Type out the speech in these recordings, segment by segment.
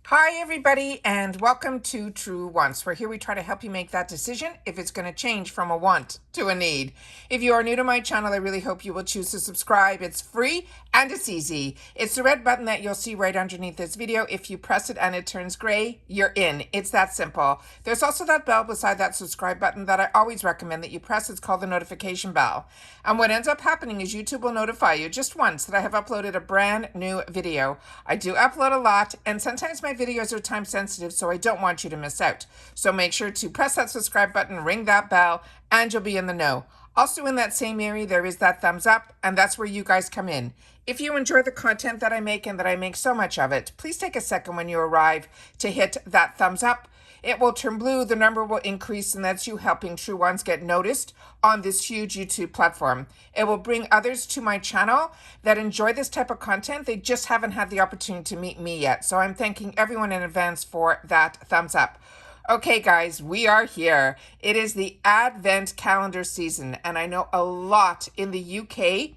Hi, everybody, and welcome to True Wants, where here we try to help you make that decision if it's going to change from a want to a need. If you are new to my channel, I really hope you will choose to subscribe. It's free and it's easy. It's the red button that you'll see right underneath this video. If you press it and it turns gray, you're in. It's that simple. There's also that bell beside that subscribe button that I always recommend that you press. It's called the notification bell. And what ends up happening is YouTube will notify you just once that I have uploaded a brand new video. I do upload a lot, and sometimes my videos are time sensitive, so I don't want you to miss out. So make sure to press that subscribe button, ring that bell, and you'll be in the know. Also in that same area, there is that thumbs up, and that's where you guys come in. If you enjoy the content that I make and that I make so much of it, please take a second when you arrive to hit that thumbs up. It will turn blue, the number will increase, and that's you helping True Ones get noticed on this huge YouTube platform. It will bring others to my channel that enjoy this type of content. They just haven't had the opportunity to meet me yet. So I'm thanking everyone in advance for that thumbs up. Okay, guys, we are here. It is the Advent calendar season, and I know a lot in the UK.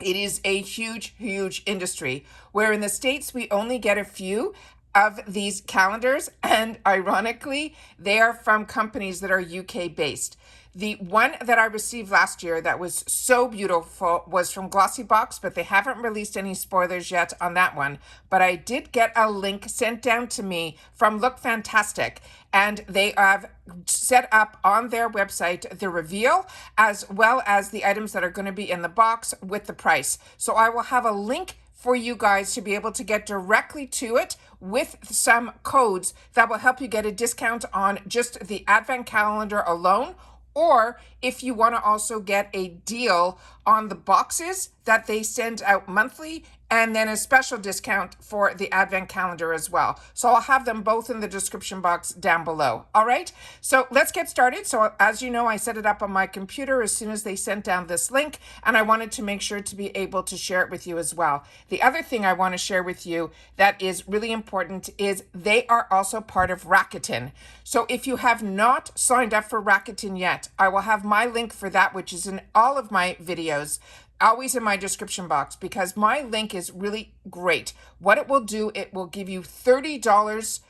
It is a huge, huge industry, where in the States we only get a few of these calendars, and ironically, they are from companies that are UK based. The one that I received last year that was so beautiful was from Glossybox, but they haven't released any spoilers yet on that one. But I did get a link sent down to me from LookFantastic, and they have set up on their website the reveal as well as the items that are going to be in the box with the price. So I will have a link for you guys to be able to get directly to it with some codes that will help you get a discount on just the Advent calendar alone, or if you want to also get a deal on the boxes that they send out monthly, and then a special discount for the Advent calendar as well. So I'll have them both in the description box down below. All right, so let's get started. So as you know, I set it up on my computer as soon as they sent down this link, and I wanted to make sure to be able to share it with you as well. The other thing I want to share with you that is really important is they are also part of Rakuten. So if you have not signed up for Rakuten yet, I will have my link for that, which is in all of my videos, always in my description box, because my link is really great. What it will do, it will give you $30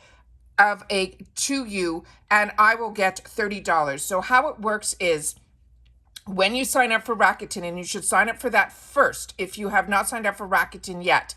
to you, and I will get $30. So how it works is, when you sign up for Rakuten, and you should sign up for that first if you have not signed up for Rakuten yet,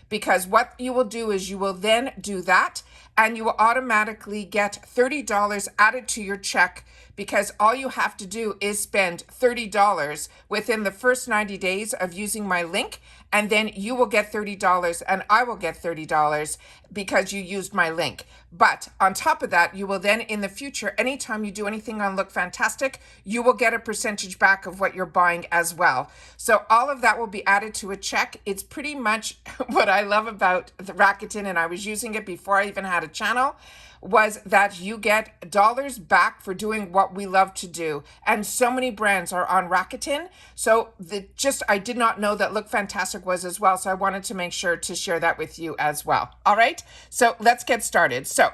because what you will do is you will then do that, and you will automatically get $30 added to your check, because all you have to do is spend $30 within the first 90 days of using my link, and then you will get $30 and I will get $30 because you used my link. But on top of that, you will then in the future, anytime you do anything on Look Fantastic, you will get a percentage back of what you're buying as well. So all of that will be added to a check. It's pretty much what I love about the Rakuten, and I was using it before I even had a channel, was that you get dollars back for doing what we love to do. And so many brands are on Rakuten. So I did not know that Look Fantastic was as well. So I wanted to make sure to share that with you as well. All right, so let's get started. So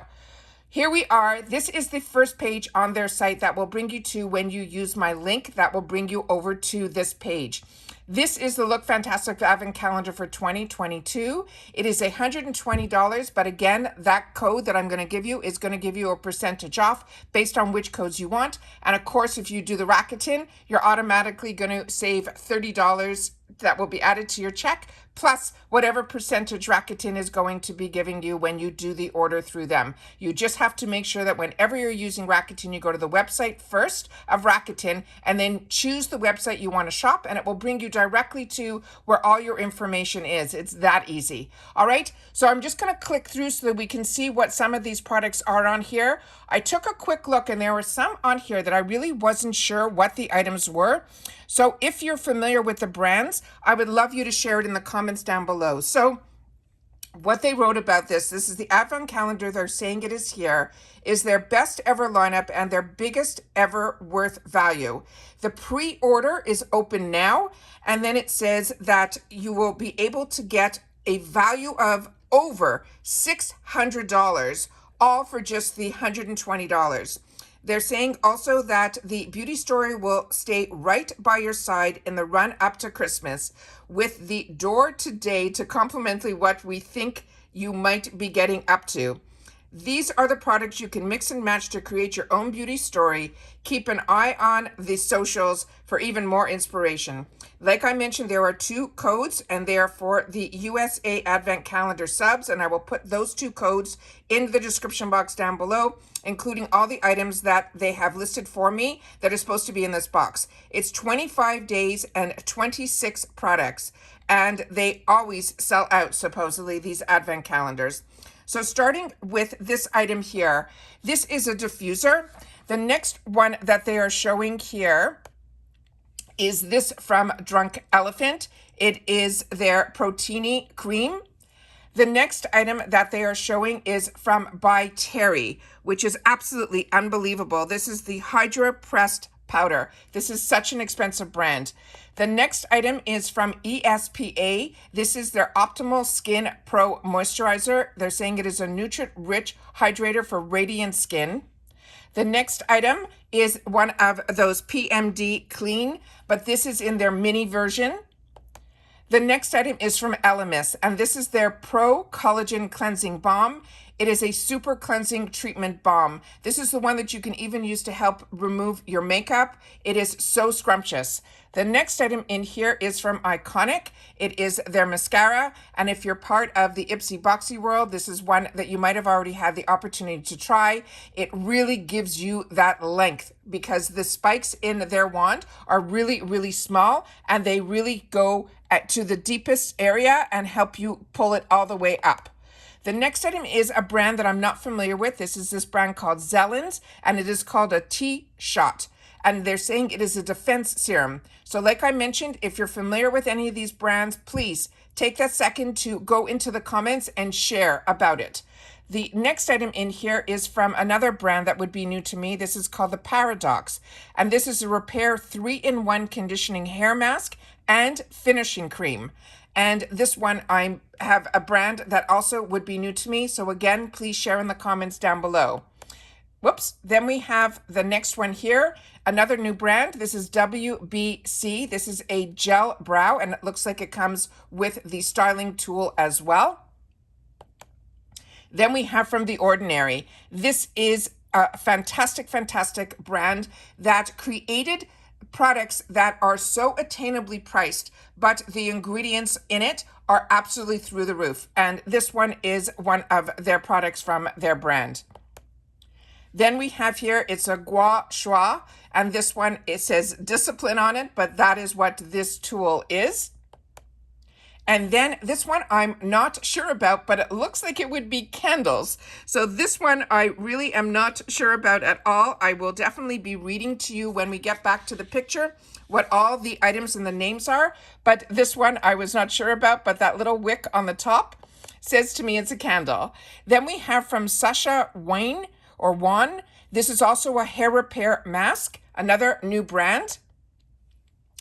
here we are. This is the first page on their site that will bring you to, when you use my link, that will bring you over to this page. This is the Look Fantastic Advent Calendar for 2022. It is $120, but again, that code that I'm going to give you is going to give you a percentage off based on which codes you want. And of course, if you do the Rakuten, you're automatically going to save $30 that will be added to your check, plus whatever percentage Rakuten is going to be giving you when you do the order through them. You just have to make sure that whenever you're using Rakuten, you go to the website first of Rakuten, and then choose the website you want to shop, and it will bring you directly to where all your information is. It's that easy. All right, so I'm just going to click through so that we can see what some of these products are on here. I took a quick look, and there were some on here that I really wasn't sure what the items were. So if you're familiar with the brands, I would love you to share it in the comments down below. So what they wrote about this is the Advent calendar. They're saying it is here, is their best ever lineup and their biggest ever worth value. The pre-order is open now, and then it says that you will be able to get a value of over $600, all for just the $120. They're saying also that the beauty story will stay right by your side in the run up to Christmas, with the door today to complement what we think you might be getting up to. These are the products you can mix and match to create your own beauty story. Keep an eye on the socials for even more inspiration. Like I mentioned, there are 2 codes, and they are for the USA Advent Calendar subs, and I will put those 2 codes in the description box down below, including all the items that they have listed for me that are supposed to be in this box. It's 25 days and 26 products, and they always sell out, supposedly, these Advent calendars. So starting with this item here, this is a diffuser. The next one that they are showing here is this from Drunk Elephant. It is their Proteini cream. The next item that they are showing is from By Terry, which is absolutely unbelievable. This is the Hydra pressed powder. This is such an expensive brand. The next item is from ESPA. This is their Optimal Skin Pro Moisturizer. They're saying it is a nutrient-rich hydrator for radiant skin. The next item is one of those PMD Clean, but this is in their mini version. The next item is from Elemis, and this is their Pro Collagen Cleansing Balm. It is a super cleansing treatment balm. This is the one that you can even use to help remove your makeup. It is so scrumptious. The next item in here is from Iconic. It is their mascara, and if you're part of the Ipsy Boxy world, this is one that you might have already had the opportunity to try. It really gives you that length because the spikes in their wand are really, really small, and they really go to the deepest area and help you pull it all the way up. The next item is a brand that I'm not familiar with. This is this brand called Zellens, and it is called a T-Shot. And they're saying it is a defense serum. So like I mentioned, if you're familiar with any of these brands, please take that second to go into the comments and share about it. The next item in here is from another brand that would be new to me. This is called the Paradox. And this is a Repair 3-in-1 conditioning hair mask and finishing cream. And this one, I have a brand that also would be new to me. So again, please share in the comments down below. Whoops. Then we have the next one here, another new brand. This is WBC. This is a gel brow, and it looks like it comes with the styling tool as well. Then we have from The Ordinary. This is a fantastic, fantastic brand that created products that are so attainably priced, but the ingredients in it are absolutely through the roof. And this one is one of their products from their brand. Then we have here, it's a Gua Shui, and this one, it says Discipline on it, but that is what this tool is. And then this one I'm not sure about, but it looks like it would be candles. So this one I really am not sure about at all. I will definitely be reading to you when we get back to the picture what all the items and the names are. But this one I was not sure about, but that little wick on the top says to me it's a candle. Then we have from Sacha Wayne or Wan. This is also a hair repair mask, another new brand.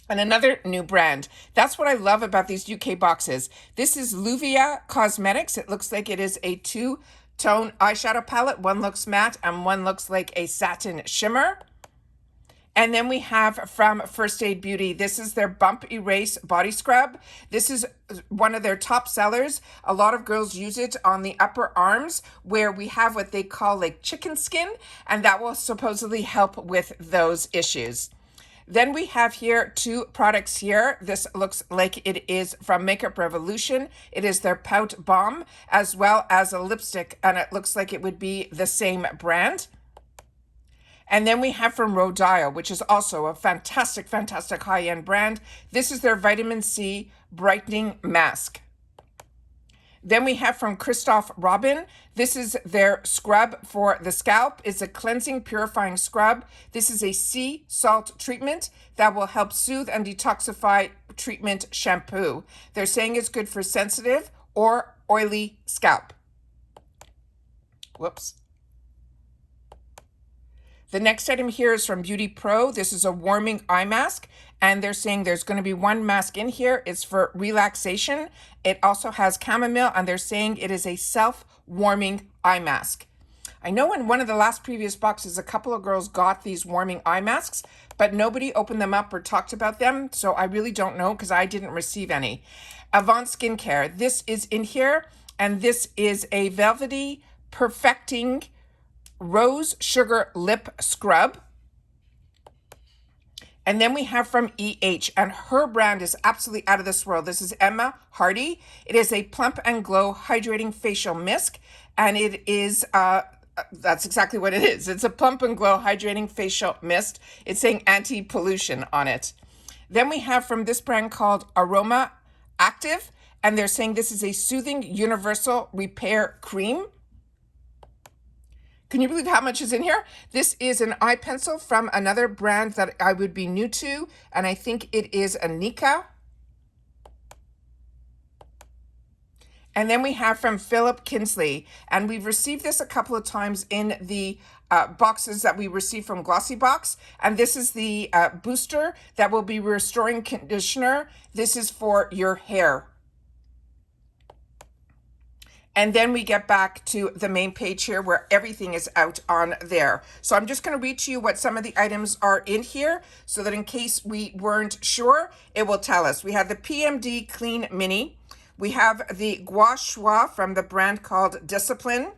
And another new brand. That's what I love about these UK boxes. This is Luvia Cosmetics. It looks like it is a 2-tone eyeshadow palette. One looks matte and one looks like a satin shimmer. And then we have from First Aid Beauty, this is their Bump Erase Body Scrub. This is one of their top sellers. A lot of girls use it on the upper arms where we have what they call like chicken skin, and that will supposedly help with those issues. Then we have here 2 products here. This looks like it is from Makeup Revolution. It is their Pout Balm as well as a lipstick, and it looks like it would be the same brand. And then we have from Rodile, which is also a fantastic, fantastic high-end brand. This is their Vitamin C Brightening Mask. Then we have from Christophe Robin. This is their scrub for the scalp. It's a cleansing, purifying scrub. This is a sea salt treatment that will help soothe and detoxify treatment shampoo. They're saying it's good for sensitive or oily scalp. Whoops. The next item here is from Beauty Pro. This is a warming eye mask, and they're saying there's going to be one mask in here. It's for relaxation. It also has chamomile, and they're saying it is a self-warming eye mask. I know in one of the last previous boxes, a couple of girls got these warming eye masks, but nobody opened them up or talked about them, so I really don't know because I didn't receive any. Avant Skincare, this is in here. And this is a velvety perfecting rose sugar lip scrub. And then we have from EH, and her brand is absolutely out of this world. This is Emma Hardy. It is a plump and glow hydrating facial mist, and it is that's exactly what it is. It's a plump and glow hydrating facial mist. It's saying anti-pollution on it. Then we have from this brand called Aroma Active, and they're saying this is a soothing universal repair cream. Can you believe how much is in here? This is an eye pencil from another brand that I would be new to, and I think it is Anika. And then we have from Philip Kinsley, and we've received this a couple of times in the boxes that we received from Glossy Box. And this is the booster that will be restoring conditioner. This is for your hair. And then we get back to the main page here where everything is out on there. So I'm just going to read to you what some of the items are in here so that in case we weren't sure, it will tell us. We have the PMD Clean Mini. We have the Gua Shui from the brand called Discipline.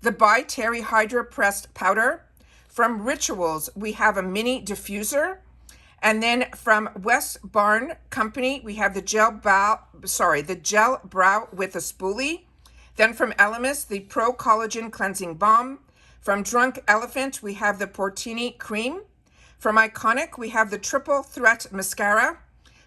The By Terry Hydra Pressed Powder. From Rituals, we have a mini diffuser. And then from West Barn Company, we have the gel brow with a spoolie. Then from Elemis, the Pro Collagen Cleansing Balm. From Drunk Elephant, we have the Portini Cream. From Iconic, we have the Triple Threat Mascara.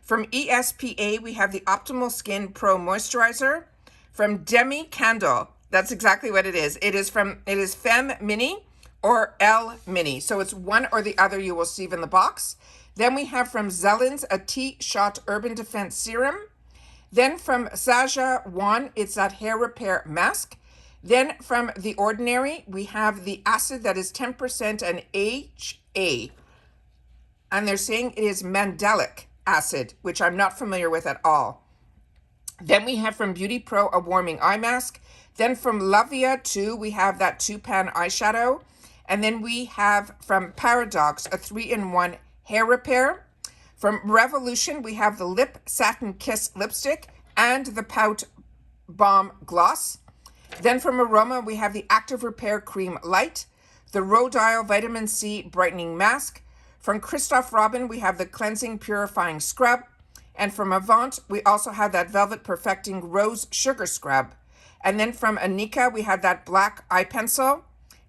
From ESPA, we have the Optimal Skin Pro Moisturizer. From Demi Candle, that's exactly what it is. It is Femme Mini or L Mini. So it's one or the other you will see in the box. Then we have from Zellens, a T-Shot Urban Defense Serum. Then from Saja Wan, it's that hair repair mask. Then from The Ordinary, we have the acid that is 10% and HA. And they're saying it is mandelic acid, which I'm not familiar with at all. Then we have from Beauty Pro a warming eye mask. Then from Luvia 2, we have that 2-pan eyeshadow. And then we have from Paradox a 3-in-1 hair repair. From Revolution, we have the Lip Satin Kiss lipstick and the Pout Balm gloss. Then from Aroma, we have the Active Repair Cream Light, the Rhodile Vitamin C Brightening Mask. From Christoph Robin, we have the Cleansing Purifying Scrub. And from Avant, we also have that Velvet Perfecting Rose Sugar Scrub. And then from Anika, we have that black eye pencil.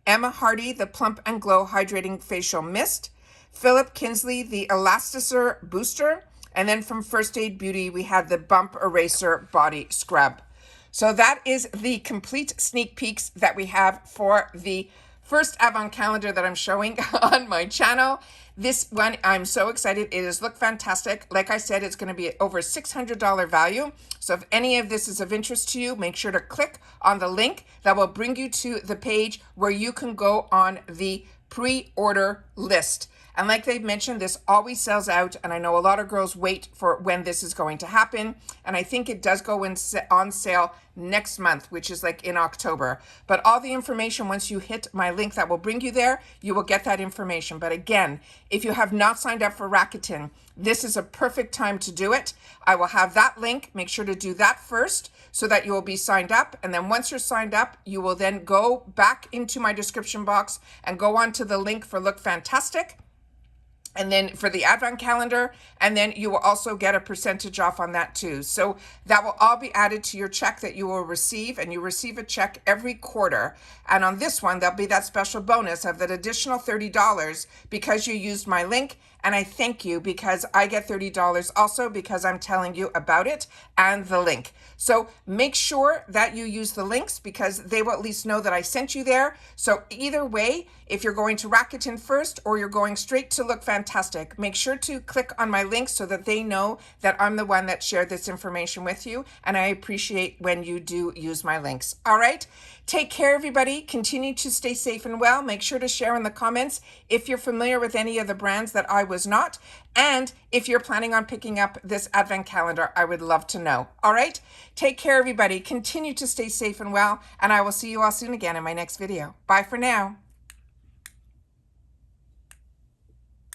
Emma Hardy, the Plump and Glow Hydrating Facial Mist. Philip Kinsley, the Elasticer Booster. And then from First Aid Beauty, we have the Bump Eraser Body Scrub. So that is the complete sneak peeks that we have for the first Avant calendar that I'm showing on my channel. This one, I'm so excited. It is Look Fantastic. Like I said, it's going to be over $600 value. So if any of this is of interest to you, make sure to click on the link that will bring you to the page where you can go on the pre-order list. And like they've mentioned, this always sells out, and I know a lot of girls wait for when this is going to happen, and I think it does go on sale next month, which is like in October. But all the information, once you hit my link that will bring you there, you will get that information. But again, if you have not signed up for Rakuten, this is a perfect time to do it. I will have that link. Make sure to do that first so that you will be signed up. And then once you're signed up, you will then go back into my description box and go on to the link for Look Fantastic. And then for the Advent calendar, and then you will also get a percentage off on that too. So that will all be added to your check that you will receive, and you receive a check every quarter. And on this one, there'll be that special bonus of that additional $30 because you used my link. And I thank you because I get $30 also because I'm telling you about it and the link. So make sure that you use the links because they will at least know that I sent you there. So either way, if you're going to Rakuten first or you're going straight to Look Fantastic, make sure to click on my links so that they know that I'm the one that shared this information with you. And I appreciate when you do use my links. All right. Take care, everybody. Continue to stay safe and well. Make sure to share in the comments if you're familiar with any of the brands that I was not. And if you're planning on picking up this Advent calendar, I would love to know. All right. Take care, everybody. Continue to stay safe and well. And I will see you all soon again in my next video. Bye for now.